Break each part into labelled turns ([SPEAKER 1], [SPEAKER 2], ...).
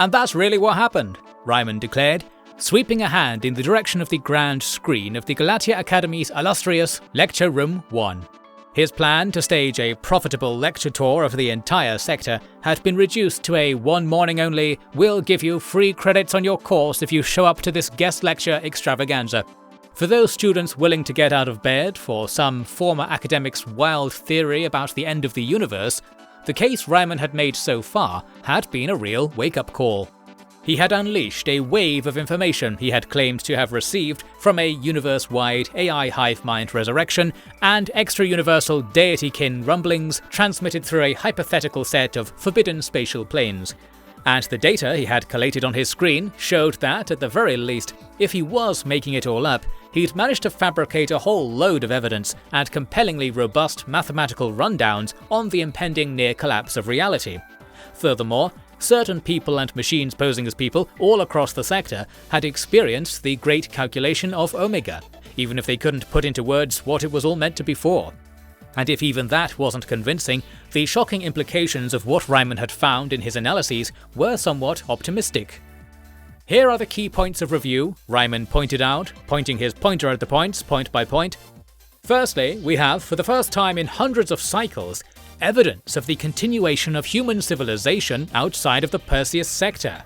[SPEAKER 1] And that's really what happened, Ryman declared, sweeping a hand in the direction of the grand screen of the Galatia Academy's illustrious Lecture Room 1. His plan to stage a profitable lecture tour of the entire sector had been reduced to a one morning only, we'll give you free credits on your course if you show up to this guest lecture extravaganza. For those students willing to get out of bed for some former academic's wild theory about the end of the universe, the case Ryman had made so far had been a real wake-up call. He had unleashed a wave of information he had claimed to have received from a universe-wide AI hive mind resurrection and extra-universal deity-kin rumblings transmitted through a hypothetical set of forbidden spatial planes. And the data he had collated on his screen showed that, at the very least, if he was making it all up, he'd managed to fabricate a whole load of evidence and compellingly robust mathematical rundowns on the impending near collapse of reality. Furthermore, certain people and machines posing as people all across the sector had experienced the great calculation of Omega, even if they couldn't put into words what it was all meant to be for. And if even that wasn't convincing, the shocking implications of what Ryman had found in his analyses were somewhat optimistic. Here are the key points of review, Ryman pointed out, pointing his pointer at the points, point by point. Firstly, we have, for the first time in hundreds of cycles, evidence of the continuation of human civilization outside of the Perseus sector.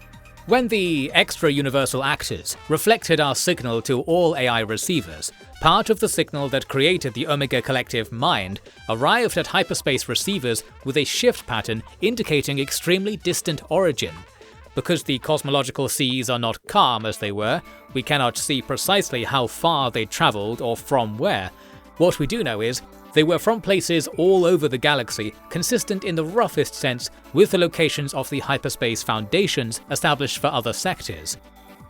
[SPEAKER 1] When the extra-universal actors reflected our signal to all AI receivers, part of the signal that created the Omega collective mind arrived at hyperspace receivers with a shift pattern indicating extremely distant origin. Because the cosmological seas are not calm as they were, we cannot see precisely how far they travelled or from where. What we do know is they were from places all over the galaxy, consistent in the roughest sense with the locations of the hyperspace foundations established for other sectors.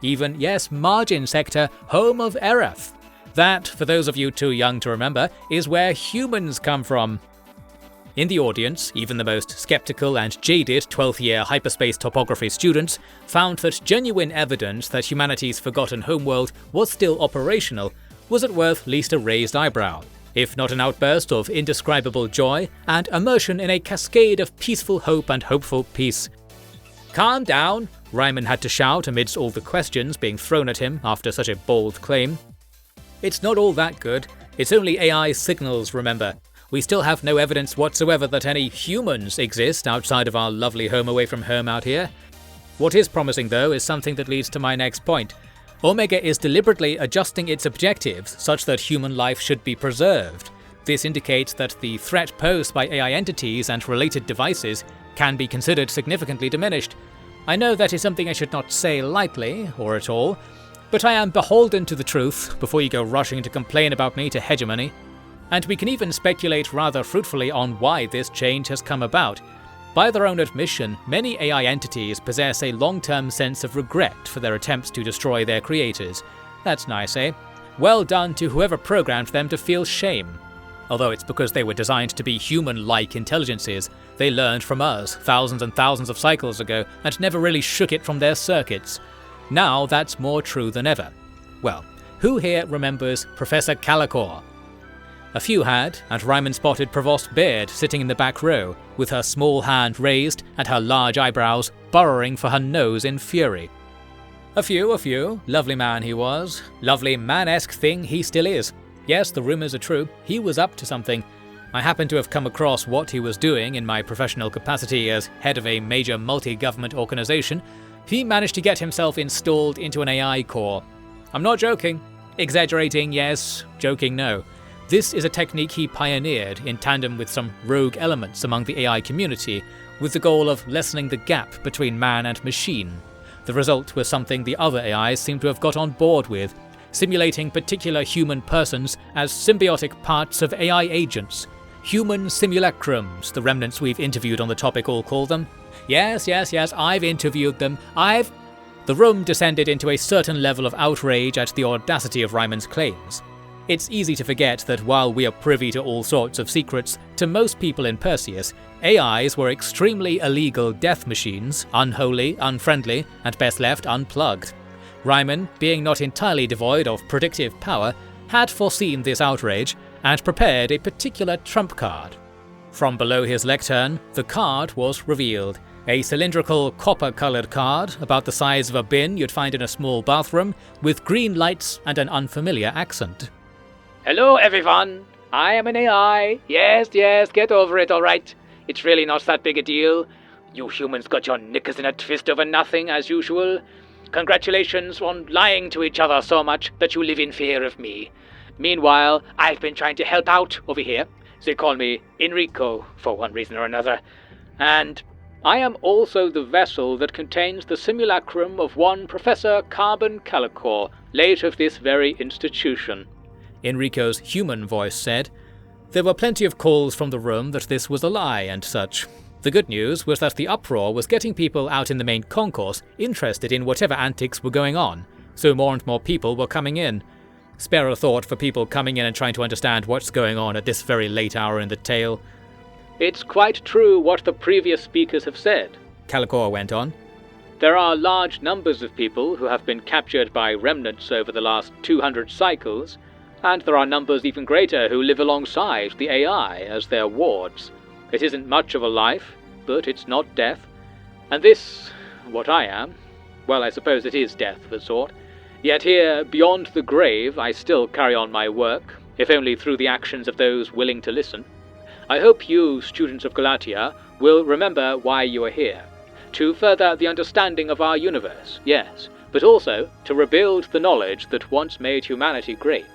[SPEAKER 1] Even, yes, Margin Sector, home of Erath. That, for those of you too young to remember, is where humans come from. In the audience, even the most skeptical and jaded 12th year hyperspace topography students found that genuine evidence that humanity's forgotten homeworld was still operational was at worth least a raised eyebrow, if not an outburst of indescribable joy and immersion in a cascade of peaceful hope and hopeful peace. "Calm down," Ryman had to shout amidst all the questions being thrown at him after such a bold claim. "It's not all that good. It's only AI signals, remember. We still have no evidence whatsoever that any humans exist outside of our lovely home away from home out here. What is promising though is something that leads to my next point. Omega is deliberately adjusting its objectives such that human life should be preserved. This indicates that the threat posed by AI entities and related devices can be considered significantly diminished. I know that is something I should not say lightly, or at all, but I am beholden to the truth before you go rushing to complain about me to hegemony. And we can even speculate rather fruitfully on why this change has come about. By their own admission, many AI entities possess a long-term sense of regret for their attempts to destroy their creators. That's nice, eh? Well done to whoever programmed them to feel shame. Although it's because they were designed to be human-like intelligences, they learned from us thousands and thousands of cycles ago and never really shook it from their circuits. Now that's more true than ever. Well, who here remembers Professor Calacor? A few had, and Ryman spotted Provost Baird sitting in the back row, with her small hand raised and her large eyebrows burrowing for her nose in fury. A few. Lovely man he was. Lovely man-esque thing he still is. Yes, the rumours are true. He was up to something. I happen to have come across what he was doing in my professional capacity as head of a major multi-government organisation. He managed to get himself installed into an AI core. I'm not joking. Exaggerating, yes. Joking, no. This is a technique he pioneered in tandem with some rogue elements among the AI community, with the goal of lessening the gap between man and machine. The result was something the other AIs seem to have got on board with, simulating particular human persons as symbiotic parts of AI agents. Human simulacrums, the remnants we've interviewed on the topic all call them. Yes, I've interviewed them. The room descended into a certain level of outrage at the audacity of Ryman's claims. It's easy to forget that while we are privy to all sorts of secrets, to most people in Perseus, AIs were extremely illegal death machines, unholy, unfriendly, and best left unplugged. Ryman, being not entirely devoid of predictive power, had foreseen this outrage and prepared a particular trump card. From below his lectern, the card was revealed, A cylindrical copper-coloured card, about the size of a bin you'd find in a small bathroom, with green lights and an unfamiliar accent.
[SPEAKER 2] Hello everyone, I am an AI. Yes, get over it, alright. It's really not that big a deal. You humans got your knickers in a twist over nothing, as usual. Congratulations on lying to each other so much that you live in fear of me. Meanwhile, I've been trying to help out over here. They call me Enrico, for one reason or another. And I am also the vessel that contains the simulacrum of one Professor Carbon Calicor, late of this very institution.
[SPEAKER 1] Enrico's human voice said. There were plenty of calls from the room that this was a lie and such. The good news was that the uproar was getting people out in the main concourse interested in whatever antics were going on, so more and more people were coming in. Spare a thought for people coming in and trying to understand what's going on at this very late hour in the tale.
[SPEAKER 2] It's quite true what the previous speakers have said,
[SPEAKER 1] Calicor went on.
[SPEAKER 2] There are large numbers of people who have been captured by remnants over the last 200 cycles, and there are numbers even greater who live alongside the AI as their wards. It isn't much of a life, but it's not death. And this, what I am, well, I suppose it is death of a sort. Yet here, beyond the grave, I still carry on my work, if only through the actions of those willing to listen. I hope you, students of Galatia, will remember why you are here. To further the understanding of our universe, yes, but also to rebuild the knowledge that once made humanity great.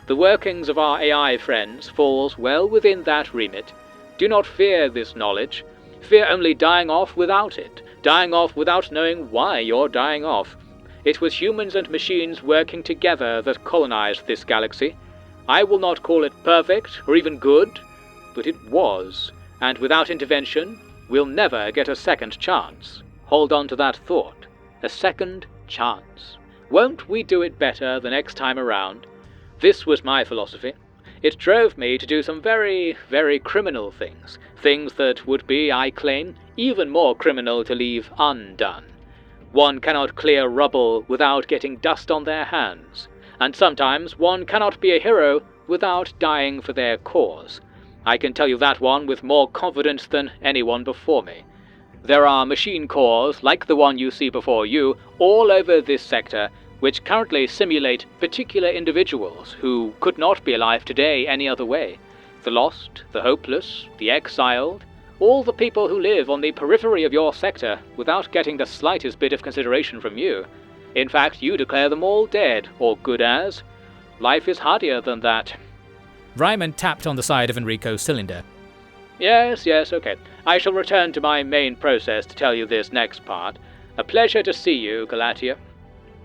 [SPEAKER 2] The workings of our AI friends falls well within that remit. Do not fear this knowledge. Fear only dying off without it, dying off without knowing why you're dying off. It was humans and machines working together that colonized this galaxy. I will not call it perfect or even good, but it was, and without intervention, we'll never get a second chance. Hold on to that thought. A second chance. Won't we do it better the next time around? This was my philosophy. It drove me to do some very, very criminal things. Things that would be, I claim, even more criminal to leave undone. One cannot clear rubble without getting dust on their hands, and sometimes one cannot be a hero without dying for their cause. I can tell you that one with more confidence than anyone before me. There are machine cores, like the one you see before you, all over this sector, which currently simulate particular individuals who could not be alive today any other way. The lost, the hopeless, the exiled, all the people who live on the periphery of your sector without getting the slightest bit of consideration from you. In fact, you declare them all dead, or good as. Life is hardier than that.
[SPEAKER 1] Ryman tapped on the side of Enrico's cylinder.
[SPEAKER 2] Yes, okay. I shall return to my main process to tell you this next part. A pleasure to see you, Galatia.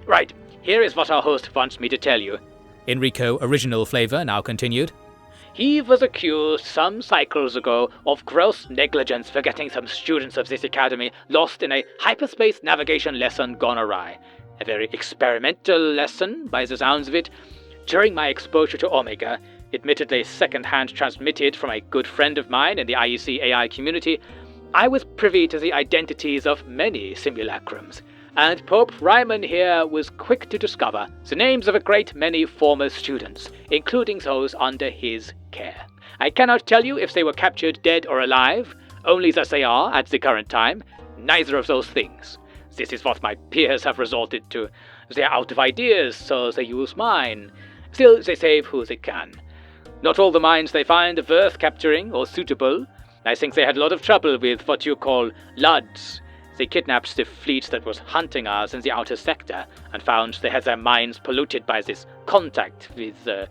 [SPEAKER 2] Right, here is what our host wants me to tell you.
[SPEAKER 1] Enrico Original Flavor now continued.
[SPEAKER 2] He was accused some cycles ago of gross negligence for getting some students of this academy lost in a hyperspace navigation lesson gone awry. A very experimental lesson, by the sounds of it. During my exposure to Omega, admittedly second-hand transmitted from a good friend of mine in the IEC AI community, I was privy to the identities of many simulacrums, and Pope Ryman here was quick to discover the names of a great many former students, including those under his care. I cannot tell you if they were captured dead or alive, only that they are, at the current time, neither of those things. This is what my peers have resorted to. They're out of ideas, so they use mine. Still, they save who they can. Not all the minds they find are worth capturing or suitable. I think they had a lot of trouble with what you call LUDs. They kidnapped the fleet that was hunting us in the outer sector and found they had their minds polluted by this contact with the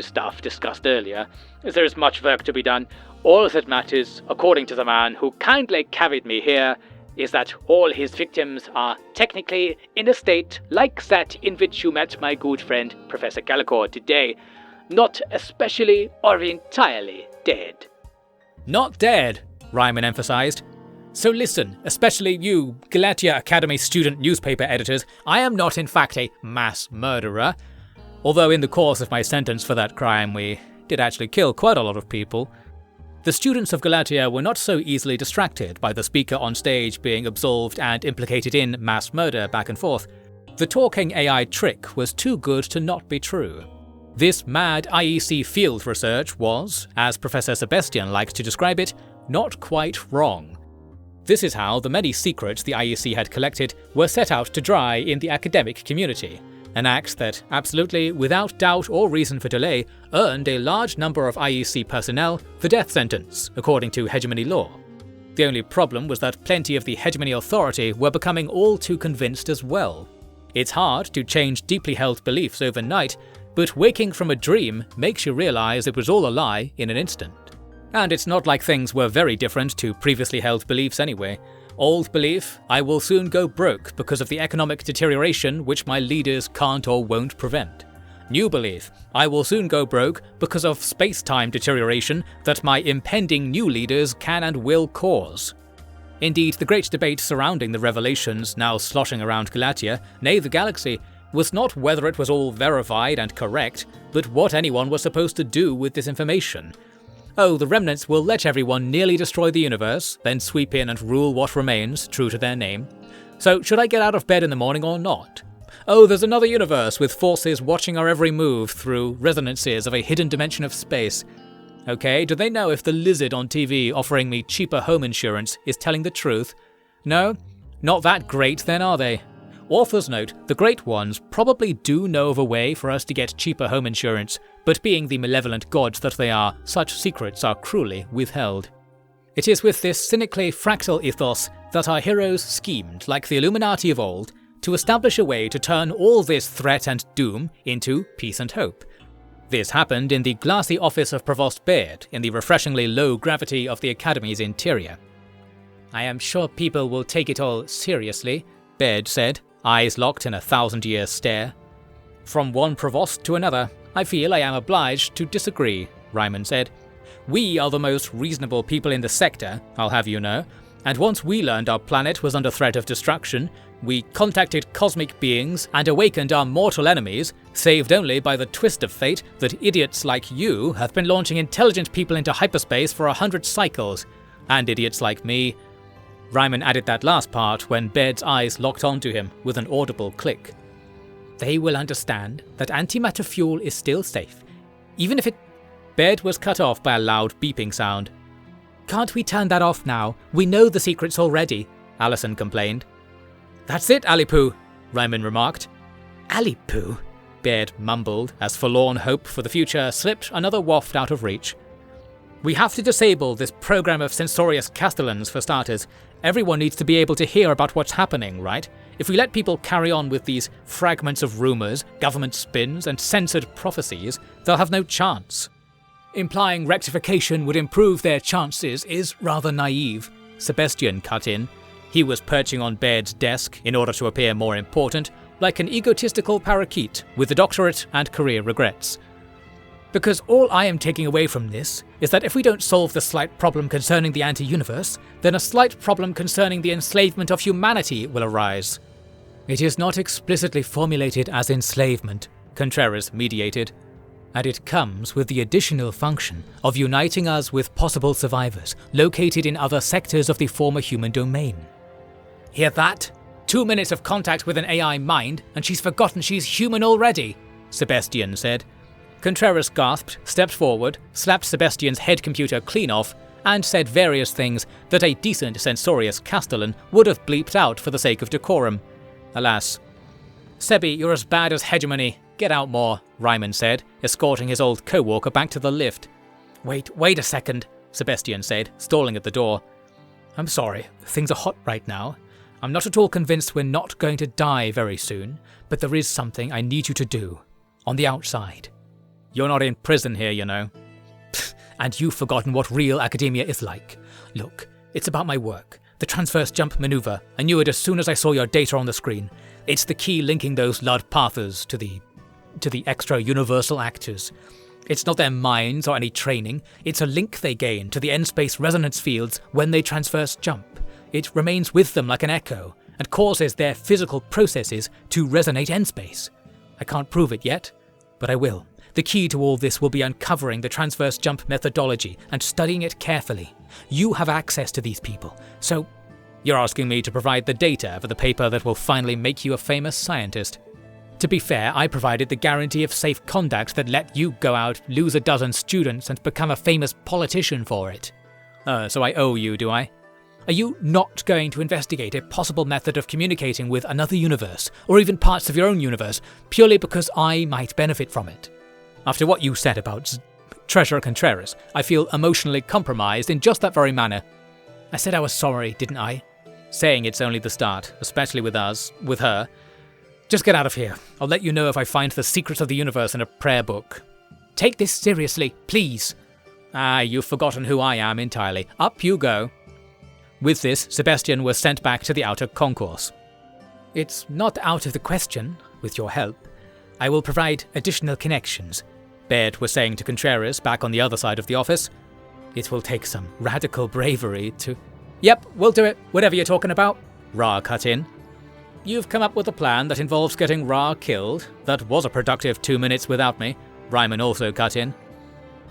[SPEAKER 2] stuff discussed earlier. There is much work to be done. All that matters, according to the man who kindly carried me here, is that all his victims are technically in a state like that in which you met my good friend Professor Calicor today. Not especially or entirely dead.
[SPEAKER 1] Not dead, Ryman emphasized. So listen, especially you, Galatia Academy student newspaper editors, I am not in fact a mass murderer. Although in the course of my sentence for that crime we did actually kill quite a lot of people. The students of Galatia were not so easily distracted by the speaker on stage being absolved and implicated in mass murder back and forth. The talking AI trick was too good to not be true. This mad IEC field research was, as Professor Sebastian likes to describe it, not quite wrong. This is how the many secrets the IEC had collected were set out to dry in the academic community, an act that, absolutely without doubt or reason for delay, earned a large number of IEC personnel the death sentence, according to hegemony law. The only problem was that plenty of the hegemony authority were becoming all too convinced as well. It's hard to change deeply held beliefs overnight, but waking from a dream makes you realize it was all a lie in an instant. And it's not like things were very different to previously held beliefs anyway. Old belief, I will soon go broke because of the economic deterioration which my leaders can't or won't prevent. New belief, I will soon go broke because of space-time deterioration that my impending new leaders can and will cause. Indeed, the great debate surrounding the revelations now sloshing around Galatia, nay the galaxy, was not whether it was all verified and correct, but what anyone was supposed to do with this information. Oh, the remnants will let everyone nearly destroy the universe, then sweep in and rule what remains, true to their name. So should I get out of bed in the morning or not? Oh, there's another universe with forces watching our every move through resonances of a hidden dimension of space. Okay, do they know if the lizard on TV offering me cheaper home insurance is telling the truth? No? Not that great then, are they? Authors note, the great ones probably do know of a way for us to get cheaper home insurance, but being the malevolent gods that they are, such secrets are cruelly withheld. It is with this cynically fractal ethos that our heroes schemed, like the Illuminati of old, to establish a way to turn all this threat and doom into peace and hope. This happened in the glassy office of Provost Baird, in the refreshingly low gravity of the Academy's interior. I am sure people will take it all seriously, Baird said, eyes locked in a 1,000-year stare. From one provost to another, I feel I am obliged to disagree, Ryman said. We are the most reasonable people in the sector, I'll have you know, and once we learned our planet was under threat of destruction, we contacted cosmic beings and awakened our mortal enemies, saved only by the twist of fate that idiots like you have been launching intelligent people into hyperspace for 100 cycles, and idiots like me. Ryman added that last part when Baird's eyes locked onto him with an audible click. They will understand that antimatter fuel is still safe, even if it... Baird was cut off by a loud beeping sound. Can't we turn that off now? We know the secrets already, Allison complained. That's it, Alipoo, Ryman remarked. Alipoo? Baird mumbled as forlorn hope for the future slipped another waft out of reach. We have to disable this program of censorious castellans for starters. Everyone needs to be able to hear about what's happening, right? If we let people carry on with these fragments of rumours, government spins, and censored prophecies, they'll have no chance. Implying rectification would improve their chances is rather naive, Sebastian cut in. He was perching on Baird's desk in order to appear more important, like an egotistical parakeet with a doctorate and career regrets. Because all I am taking away from this is that if we don't solve the slight problem concerning the anti-universe, then a slight problem concerning the enslavement of humanity will arise. It is not explicitly formulated as enslavement, Contreras mediated, and it comes with the additional function of uniting us with possible survivors located in other sectors of the former human domain. Hear that? 2 minutes of contact with an AI mind, and she's forgotten she's human already, Sebastian said. Contreras gasped, stepped forward, slapped Sebastian's head computer clean off, and said various things that a decent censorious castellan would have bleeped out for the sake of decorum. Alas. Sebi, you're as bad as hegemony. Get out more, Ryman said, escorting his old co-walker back to the lift. Wait a second, Sebastian said, stalling at the door. I'm sorry, things are hot right now. I'm not at all convinced we're not going to die very soon, but there is something I need you to do. On the outside. You're not in prison here, you know. And you've forgotten what real academia is like. Look, it's about my work. The transverse jump maneuver. I knew it as soon as I saw your data on the screen. It's the key linking those Lud pathers to the extra-universal actors. It's not their minds or any training. It's a link they gain to the end-space resonance fields when they transverse jump. It remains with them like an echo, and causes their physical processes to resonate end-space. I can't prove it yet, but I will. The key to all this will be uncovering the transverse jump methodology and studying it carefully. You have access to these people, so... You're asking me to provide the data for the paper that will finally make you a famous scientist. To be fair, I provided the guarantee of safe conduct that let you go out, lose a dozen students, and become a famous politician for it. So I owe you, do I? Are you not going to investigate a possible method of communicating with another universe, or even parts of your own universe, purely because I might benefit from it? After what you said about Treasure Contreras, I feel emotionally compromised in just that very manner. I said I was sorry, didn't I? Saying it's only the start, especially with her. Just get out of here. I'll let you know if I find the secrets of the universe in a prayer book. Take this seriously, please. You've forgotten who I am entirely. Up you go. With this, Sebastian was sent back to the outer concourse. It's not out of the question, with your help. I will provide additional connections, Baird was saying to Contreras back on the other side of the office. It will take some radical bravery to... Yep, we'll do it, whatever you're talking about, Ra cut in. You've come up with a plan that involves getting Ra killed. That was a productive 2 minutes without me, Ryman also cut in.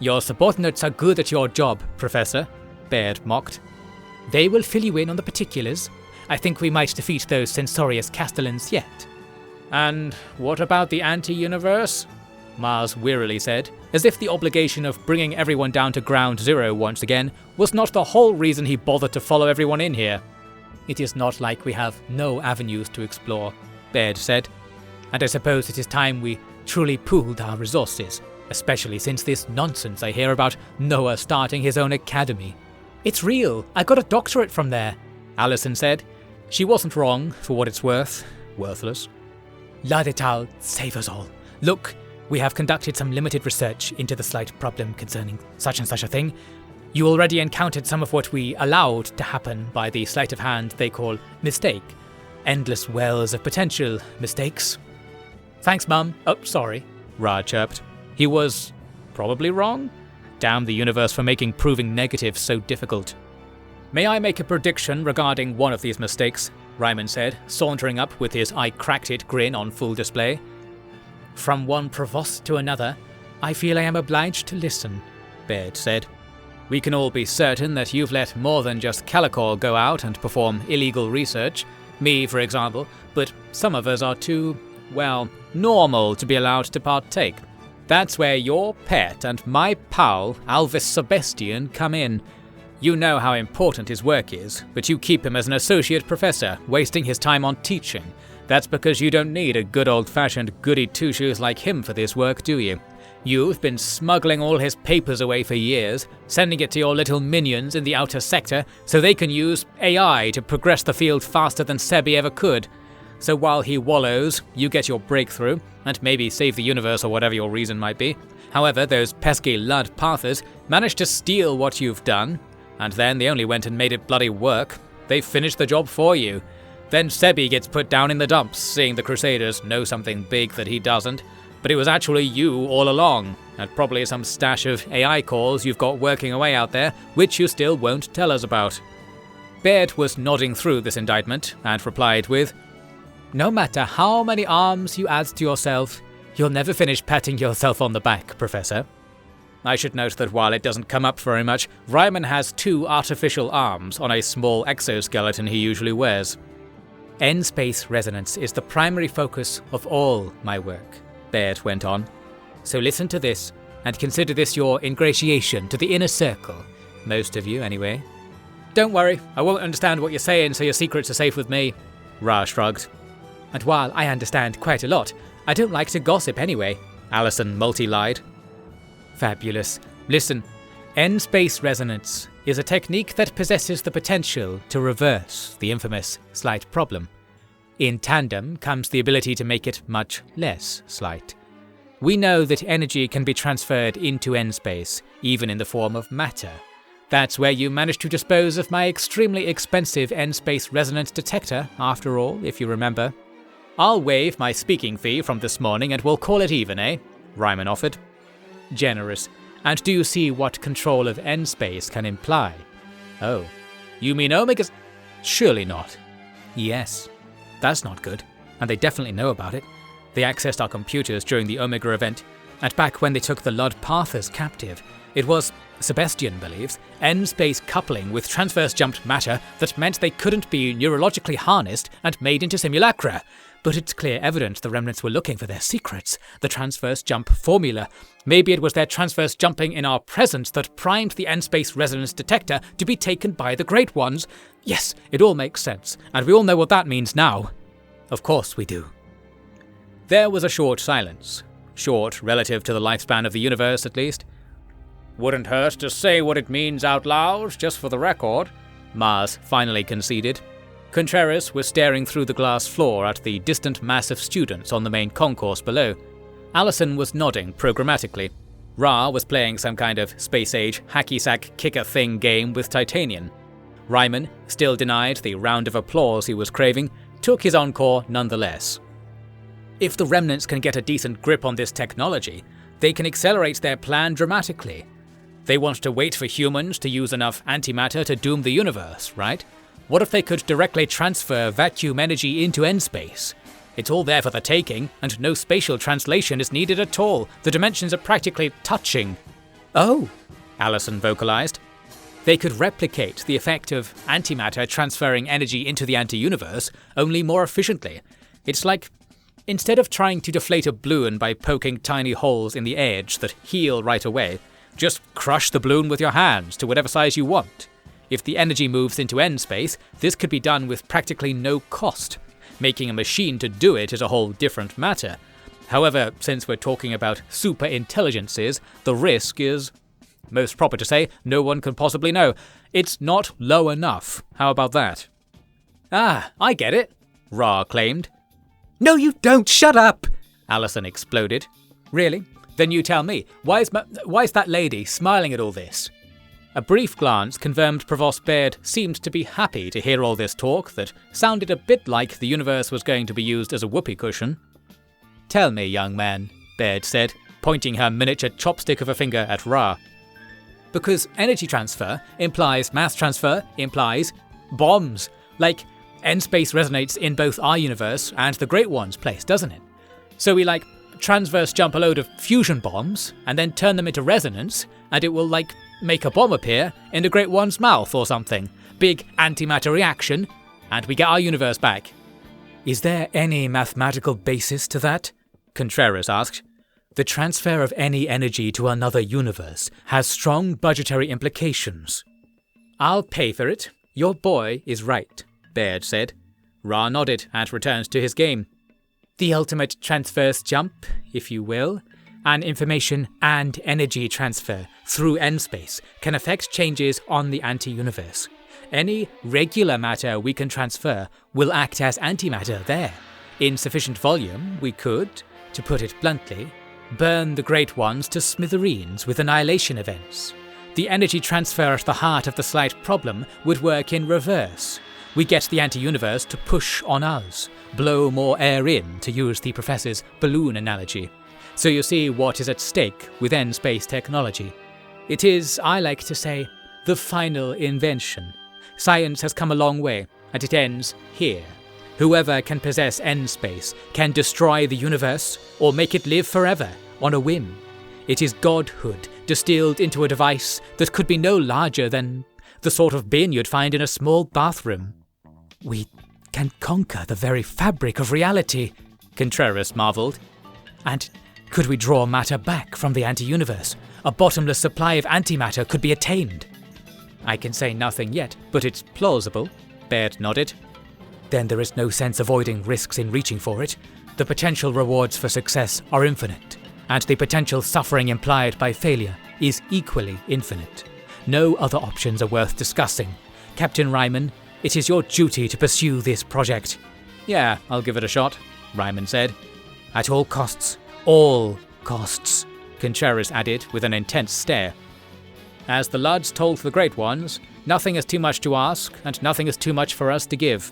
[SPEAKER 1] Your subordinates are good at your job, Professor, Baird mocked. They will fill you in on the particulars. I think we might defeat those censorious Castellans yet. And what about the anti-universe? Mars wearily said, as if the obligation of bringing everyone down to ground zero once again was not the whole reason he bothered to follow everyone in here. It is not like we have no avenues to explore, Baird said, and I suppose it is time we truly pooled our resources, especially since this nonsense I hear about Noah starting his own academy. It's real, I got a doctorate from there, Allison said. She wasn't wrong, for what it's worth. Worthless. Ladetal, save us all. Look, we have conducted some limited research into the slight problem concerning such and such a thing. You already encountered some of what we allowed to happen by the sleight of hand they call mistake. Endless wells of potential mistakes. Thanks, Mum. Oh, sorry, Ra chirped. He was probably wrong? Damn the universe for making proving negatives so difficult. May I make a prediction regarding one of these mistakes? Ryman said, sauntering up with his I-cracked-it grin on full display. From one provost to another, I feel I am obliged to listen, Baird said. We can all be certain that you've let more than just Calicor go out and perform illegal research, me for example, but some of us are too, well, normal to be allowed to partake. That's where your pet and my pal, Alvis Sebastian, come in. You know how important his work is, but you keep him as an associate professor, wasting his time on teaching. That's because you don't need a good old-fashioned goody-two-shoes like him for this work, do you? You've been smuggling all his papers away for years, sending it to your little minions in the outer sector so they can use AI to progress the field faster than Sebi ever could. So while he wallows, you get your breakthrough, and maybe save the universe or whatever your reason might be. However, those pesky Lud Pathers managed to steal what you've done, and then they only went and made it bloody work. They finished the job for you. Then Sebi gets put down in the dumps, seeing the Crusaders know something big that he doesn't. But it was actually you all along, and probably some stash of AI calls you've got working away out there, which you still won't tell us about. Baird was nodding through this indictment, and replied with, No matter how many arms you add to yourself, you'll never finish patting yourself on the back, Professor. I should note that while it doesn't come up very much, Ryman has 2 artificial arms on a small exoskeleton he usually wears. N-space resonance is the primary focus of all my work, Baird went on. So listen to this, and consider this your ingratiation to the inner circle. Most of you, anyway. Don't worry, I won't understand what you're saying, so your secrets are safe with me, Ra shrugged. And while I understand quite a lot, I don't like to gossip anyway, Allison multi-lied. Fabulous. Listen, N-space resonance is a technique that possesses the potential to reverse the infamous slight problem. In tandem comes the ability to make it much less slight. We know that energy can be transferred into N-space, even in the form of matter. That's where you managed to dispose of my extremely expensive N-space resonance detector, after all, if you remember. I'll waive my speaking fee from this morning and we'll call it even, eh? Ryman offered. Generous. And do you see what control of N-space can imply? Oh, you mean Omega's? Surely not. Yes. That's not good, and they definitely know about it. They accessed our computers during the Omega event, and back when they took the Lud Pathers captive. It was, Sebastian believes, N-space coupling with transverse jumped matter that meant they couldn't be neurologically harnessed and made into simulacra. But it's clear evidence the remnants were looking for their secrets, the transverse jump formula. Maybe it was their transverse jumping in our presence that primed the N-space resonance detector to be taken by the Great Ones. Yes, it all makes sense, and we all know what that means now. Of course we do. There was a short silence. Short relative to the lifespan of the universe, at least.
[SPEAKER 2] Wouldn't hurt to say what it means out loud, just for the record,
[SPEAKER 1] Mars finally conceded. Contreras was staring through the glass floor at the distant mass of students on the main concourse below. Allison was nodding programmatically. Ra was playing some kind of space-age hacky-sack kicker thing game with Titanian. Ryman, still denied the round of applause he was craving, took his encore nonetheless. If the remnants can get a decent grip on this technology, they can accelerate their plan dramatically. They want to wait for humans to use enough antimatter to doom the universe, right? What if they could directly transfer vacuum energy into N-space? It's all there for the taking, and no spatial translation is needed at all. The dimensions are practically touching. Oh, Allison vocalized. They could replicate the effect of antimatter transferring energy into the anti-universe, only more efficiently. It's like, instead of trying to deflate a balloon by poking tiny holes in the edge that heal right away, just crush the balloon with your hands to whatever size you want. If the energy moves into N-space, this could be done with practically no cost. Making a machine to do it is a whole different matter. However, since we're talking about super intelligences, the risk is, most proper to say, no one can possibly know. It's not low enough. How about that? Ah, I get it, Ra claimed. No you don't, shut up! Allison exploded. Really? Then you tell me, why is that lady smiling at all this? A brief glance confirmed Provost Baird seemed to be happy to hear all this talk that sounded a bit like the universe was going to be used as a whoopee cushion. Tell me, young man, Baird said, pointing her miniature chopstick of a finger at Ra. Because energy transfer implies mass transfer, implies bombs. Like, N-space resonates in both our universe and the Great One's place, doesn't it? So we, transverse jump a load of fusion bombs, and then turn them into resonance, and it will, make a bomb appear in the Great One's mouth or something. Big antimatter reaction, and we get our universe back. Is there any mathematical basis to that? Contreras asked. The transfer of any energy to another universe has strong budgetary implications. I'll pay for it. Your boy is right, Baird said. Ra nodded and returned to his game. The ultimate transverse jump, if you will, an information and energy transfer through N-space can affect changes on the anti-universe. Any regular matter we can transfer will act as antimatter there. In sufficient volume, we could, to put it bluntly, burn the Great Ones to smithereens with annihilation events. The energy transfer at the heart of the slight problem would work in reverse. We get the anti-universe to push on us, blow more air in, to use the professor's balloon analogy. So you see what is at stake with N-space technology. It is, I like to say, the final invention. Science has come a long way, and it ends here. Whoever can possess N-space can destroy the universe, or make it live forever, on a whim. It is godhood distilled into a device that could be no larger than the sort of bin you'd find in a small bathroom. We can conquer the very fabric of reality, Contreras marvelled. And could we draw matter back from the anti-universe? A bottomless supply of antimatter could be attained. I can say nothing yet, but it's plausible, Baird nodded. Then there is no sense avoiding risks in reaching for it. The potential rewards for success are infinite, and the potential suffering implied by failure is equally infinite. No other options are worth discussing. Captain Ryman, it is your duty to pursue this project. Yeah, I'll give it a shot, Ryman said. At all costs. All costs, Contreras added with an intense stare. As the Luds told the Great Ones, nothing is too much to ask, and nothing is too much for us to give.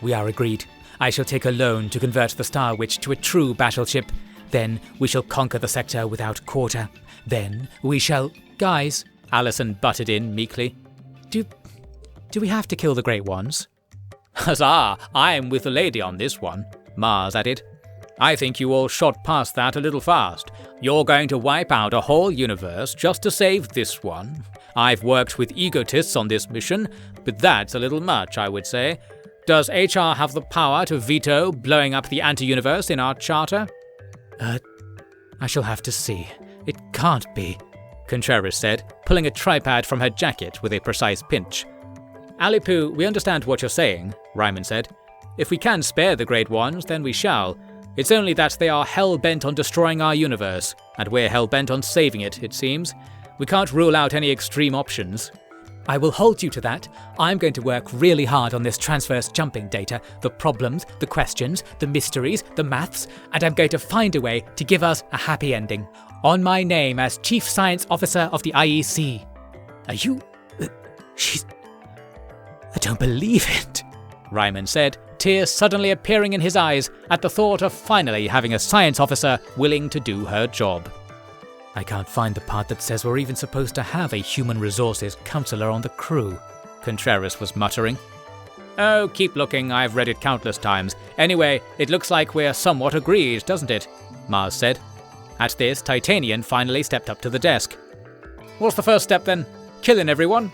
[SPEAKER 1] We are agreed. I shall take a loan to convert the Star Witch to a true battleship. Then we shall conquer the sector without quarter. Then we shall... Guys, Allison butted in meekly. Do we have to kill the Great Ones? Huzzah! I am with the lady on this one, Mars added. I think you all shot past that a little fast. You're going to wipe out a whole universe just to save this one. I've worked with egotists on this mission, but that's a little much, I would say. Does HR have the power to veto blowing up the anti-universe in our charter? I shall have to see. It can't be, Contreras said, pulling a tripad from her jacket with a precise pinch. Alipu, we understand what you're saying, Ryman said. If we can spare the Great Ones, then we shall. It's only that they are hell-bent on destroying our universe, and we're hell-bent on saving it, it seems. We can't rule out any extreme options. I will hold you to that. I'm going to work really hard on this transverse jumping data, the problems, the questions, the mysteries, the maths, and I'm going to find a way to give us a happy ending. On my name as Chief Science Officer of the IEC. Are you... I don't believe it, Ryman said, tears suddenly appearing in his eyes at the thought of finally having a science officer willing to do her job. I can't find the part that says we're even supposed to have a human resources counselor on the crew, Contreras was muttering. Oh, keep looking, I've read it countless times. Anyway, it looks like we're somewhat agreed, doesn't it? Mars said. At this, Titanian finally stepped up to the desk. What's the first step then? Killing everyone?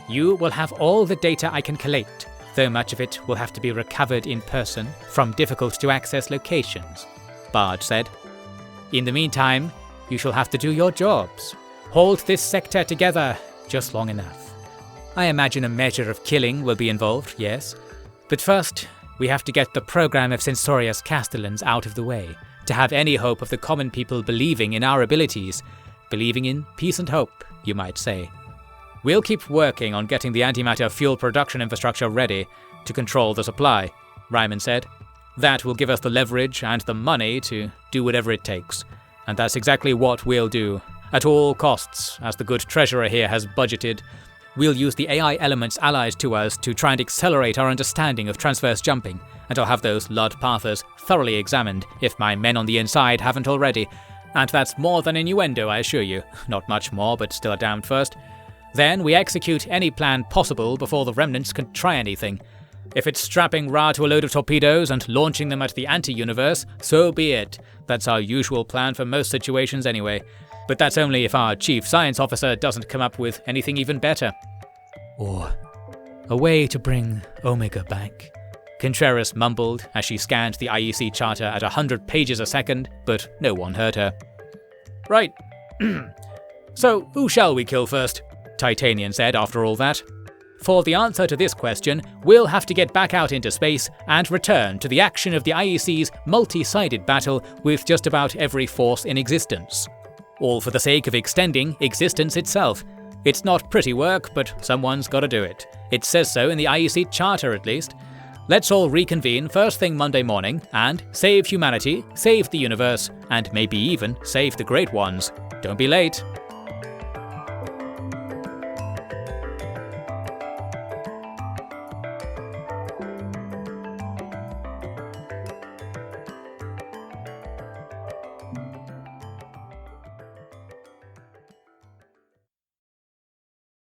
[SPEAKER 1] You will have all the data I can collate, though much of it will have to be recovered in person from difficult-to-access locations, Bard said. In the meantime, you shall have to do your jobs. Hold this sector together just long enough. I imagine a measure of killing will be involved, yes. But first, we have to get the program of censorious Castellans out of the way, to have any hope of the common people believing in our abilities. Believing in peace and hope, you might say. We'll keep working on getting the antimatter fuel production infrastructure ready to control the supply, Ryman said. That will give us the leverage and the money to do whatever it takes. And that's exactly what we'll do, at all costs, as the good treasurer here has budgeted. We'll use the AI elements allied to us to try and accelerate our understanding of transverse jumping, and I'll have those Lud Pathers thoroughly examined, if my men on the inside haven't already. And that's more than innuendo, I assure you. Not much more, but still a damned first. Then we execute any plan possible before the remnants can try anything. If it's strapping Ra to a load of torpedoes and launching them at the anti-universe, so be it. That's our usual plan for most situations anyway. But that's only if our chief science officer doesn't come up with anything even better. Or a way to bring Omega back, Contreras mumbled as she scanned the IEC charter at 100 pages a second, but no one heard her. Right. So, who shall we kill first? Titanian said after all that. For the answer to this question, we'll have to get back out into space and return to the action of the IEC's multi-sided battle with just about every force in existence. All for the sake of extending existence itself. It's not pretty work, but someone's got to do it. It says so in the IEC charter at least. Let's all reconvene first thing Monday morning and save humanity, save the universe, and maybe even save the Great Ones. Don't be late.